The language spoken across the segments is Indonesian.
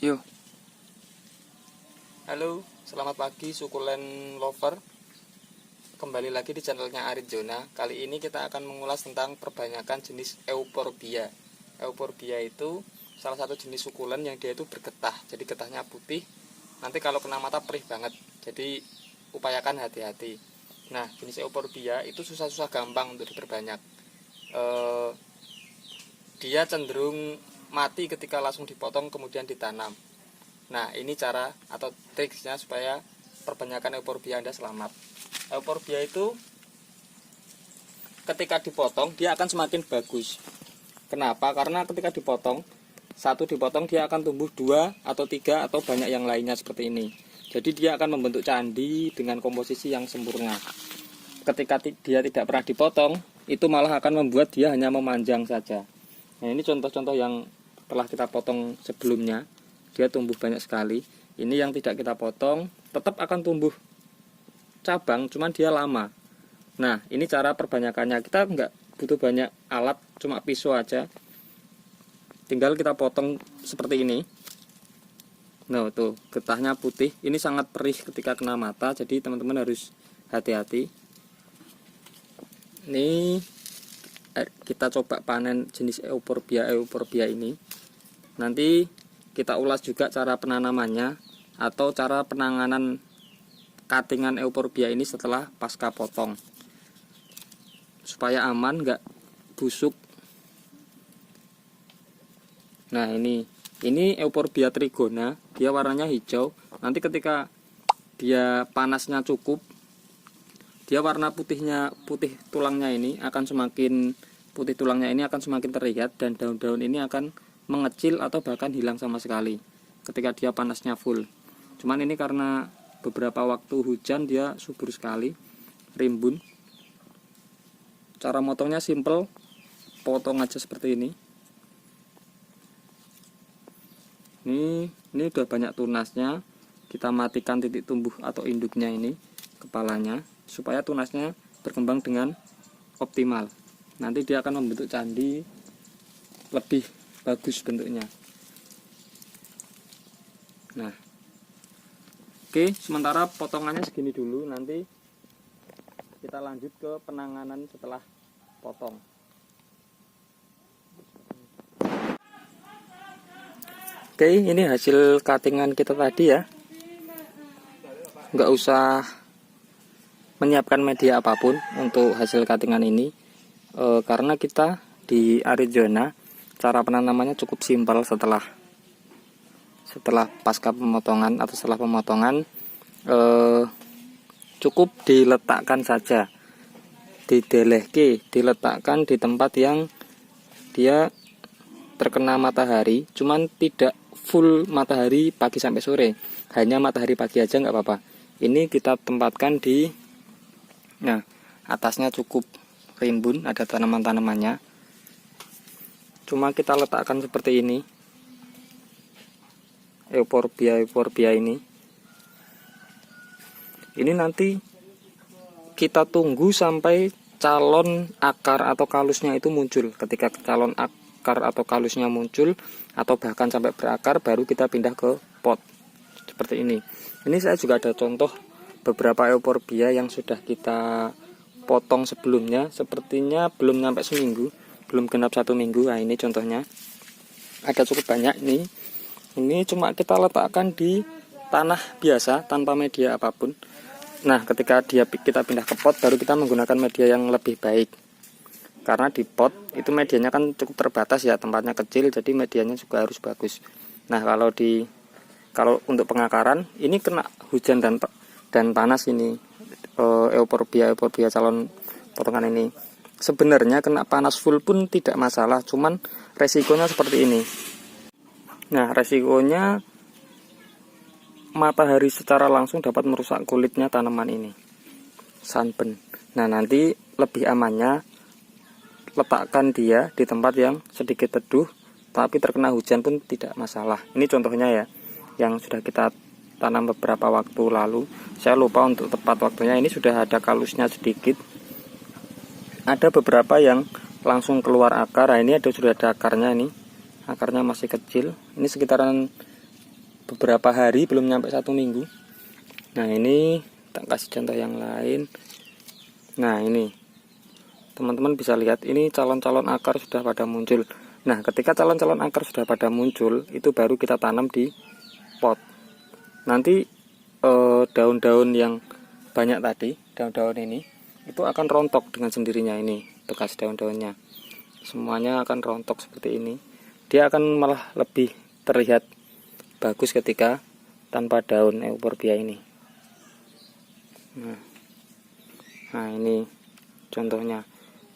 Yuk. Halo, selamat pagi sukulen lover. Kembali lagi di channelnya Arizona. Kali ini kita akan mengulas tentang perbanyakan jenis Euphorbia. Euphorbia itu salah satu jenis sukulen yang dia itu bergetah. Jadi getahnya putih. Nanti kalau kena mata perih banget. Jadi upayakan hati-hati. Nah, jenis Euphorbia itu susah-susah gampang untuk diperbanyak. Dia cenderung mati ketika langsung dipotong kemudian ditanam. Nah, ini cara atau triksnya supaya perbanyakan Euphorbia Anda selamat. Euphorbia itu ketika dipotong dia akan semakin bagus. Kenapa? Karena ketika dipotong, satu dipotong dia akan tumbuh 2 atau 3 atau banyak yang lainnya seperti ini. Jadi dia akan membentuk candi dengan komposisi yang sempurna. Ketika dia tidak pernah dipotong, itu malah akan membuat dia hanya memanjang saja. Nah, ini contoh-contoh yang telah kita potong sebelumnya. Dia tumbuh banyak sekali. Ini yang tidak kita potong, tetap akan tumbuh cabang, cuman dia lama. Nah, ini cara perbanyakannya. Kita nggak butuh banyak alat, cuma pisau aja. Tinggal kita potong seperti ini. Nah, tuh getahnya putih. Ini sangat perih ketika kena mata, jadi teman-teman harus hati-hati. Ini kita coba panen jenis Euphorbia ini. Nanti kita ulas juga cara penanamannya atau cara penanganan cuttingan Euphorbia ini setelah pasca potong, supaya aman, nggak busuk. Nah, ini Euphorbia trigona, dia warnanya hijau. Nanti ketika dia panasnya cukup, dia warna putih tulangnya ini akan semakin putih, tulangnya ini akan semakin terlihat, dan daun-daun ini akan mengecil atau bahkan hilang sama sekali ketika dia panasnya full. Cuman ini karena beberapa waktu hujan dia subur sekali, rimbun. Cara motongnya simple, potong aja seperti ini. Ini udah banyak tunasnya. Kita matikan titik tumbuh atau induknya ini, kepalanya, supaya tunasnya berkembang dengan optimal. Nanti dia akan membentuk candi lebih bagus bentuknya. Nah, oke, sementara potongannya segini dulu. Nanti kita lanjut ke penanganan setelah potong. Oke, ini hasil cuttingan kita tadi ya. Nggak usah menyiapkan media apapun untuk hasil cuttingan ini, karena kita di Arizona cara penanamannya cukup simpel. Setelah pasca pemotongan atau setelah pemotongan, cukup diletakkan saja, diletakkan di tempat yang dia terkena matahari, cuman tidak full matahari pagi sampai sore, hanya matahari pagi aja nggak apa-apa. Ini kita tempatkan di, nah, atasnya cukup rimbun, ada tanaman-tanamannya. Cuma kita letakkan seperti ini, Euphorbia ini. Ini nanti kita tunggu sampai calon akar atau kalusnya itu muncul. Ketika calon akar atau kalusnya muncul atau bahkan sampai berakar, baru kita pindah ke pot seperti ini. Ini saya juga ada contoh beberapa Euphorbia yang sudah kita potong sebelumnya. Sepertinya belum sampai seminggu, belum genap 1 minggu. Nah, ini contohnya ada cukup banyak nih. Ini cuma kita letakkan di tanah biasa tanpa media apapun. Nah, ketika kita pindah ke pot, baru kita menggunakan media yang lebih baik. Karena di pot itu medianya kan cukup terbatas ya, tempatnya kecil, jadi medianya juga harus bagus. Nah, kalau untuk pengakaran ini kena hujan dan panas ini, Euphorbia calon potongan ini. Sebenarnya kena panas full pun tidak masalah, cuman resikonya seperti ini. Nah, resikonya matahari secara langsung dapat merusak kulitnya tanaman ini, sunburn. Nah, nanti lebih amannya letakkan dia di tempat yang sedikit teduh, tapi terkena hujan pun tidak masalah. Ini contohnya ya, yang sudah kita tanam beberapa waktu lalu. Saya lupa untuk tepat waktunya. Ini sudah ada kalusnya sedikit. Ada beberapa yang langsung keluar akar. Nah, ini sudah ada akarnya, ini akarnya masih kecil. Ini sekitaran beberapa hari, belum nyampe 1 minggu. Nah ini tak kasih contoh yang lain. Nah ini teman-teman bisa lihat, ini calon-calon akar sudah pada muncul. Nah ketika calon-calon akar sudah pada muncul, itu baru kita tanam di pot. Nanti daun-daun yang banyak tadi, daun-daun ini itu akan rontok dengan sendirinya. Ini bekas daun-daunnya semuanya akan rontok seperti ini. Dia akan malah lebih terlihat bagus ketika tanpa daun euphorbia ini. Nah ini contohnya,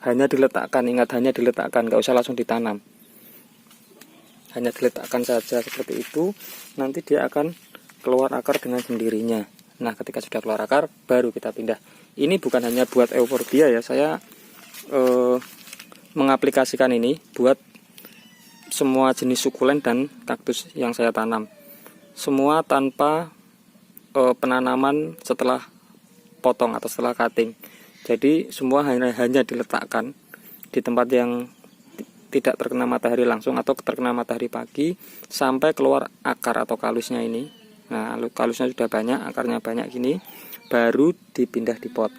hanya diletakkan, ingat hanya diletakkan, nggak usah langsung ditanam, hanya diletakkan saja seperti itu. Nanti dia akan keluar akar dengan sendirinya. Nah ketika sudah keluar akar baru kita pindah. Ini bukan hanya buat euphorbia ya, saya mengaplikasikan ini buat semua jenis sukulen dan kaktus yang saya tanam, semua tanpa penanaman setelah potong atau setelah cutting. Jadi semua hanya diletakkan di tempat yang tidak terkena matahari langsung atau terkena matahari pagi sampai keluar akar atau kalusnya ini. Nah kalusnya sudah banyak, akarnya banyak gini, baru dipindah di pot.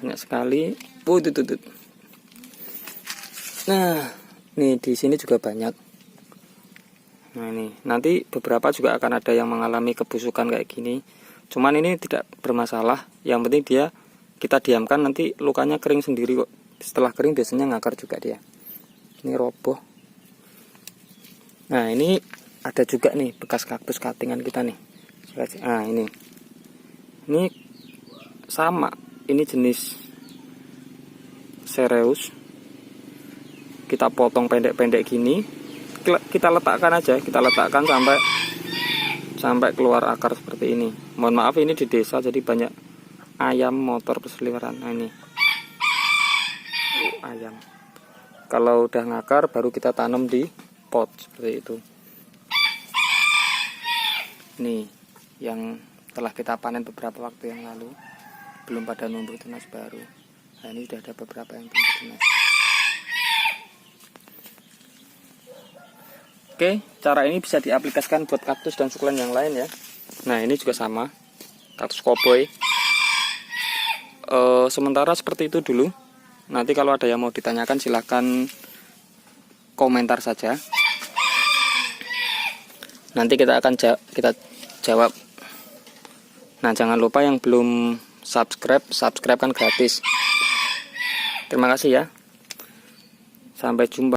Banyak sekali. Nah nih di sini juga banyak. Nah ini nanti beberapa juga akan ada yang mengalami kebusukan kayak gini. Cuman ini tidak bermasalah. Yang penting kita diamkan, nanti lukanya kering sendiri kok. Setelah kering biasanya ngakar juga dia. Ini roboh. Nah ini ada juga nih bekas kaktus cuttingan kita nih. Nah ini sama. Ini jenis cereus. Kita potong pendek-pendek gini. Kita letakkan aja, kita letakkan sampai keluar akar seperti ini. Mohon maaf ini di desa jadi banyak ayam motor berseliweran. Nah ini ayam. Kalau udah ngakar baru kita tanam di pot seperti itu. Nih yang telah kita panen beberapa waktu yang lalu, belum pada numbuh tunas baru. Nah ini sudah ada beberapa yang tumbuh tunas. Oke, cara ini bisa diaplikasikan buat kaktus dan sukulen yang lain ya. Nah ini juga sama, kaktus koboi. Sementara seperti itu dulu. Nanti kalau ada yang mau ditanyakan silahkan komentar saja. Nanti kita akan jawab. Nah jangan lupa yang belum subscribe kan gratis. Terima kasih ya. Sampai jumpa.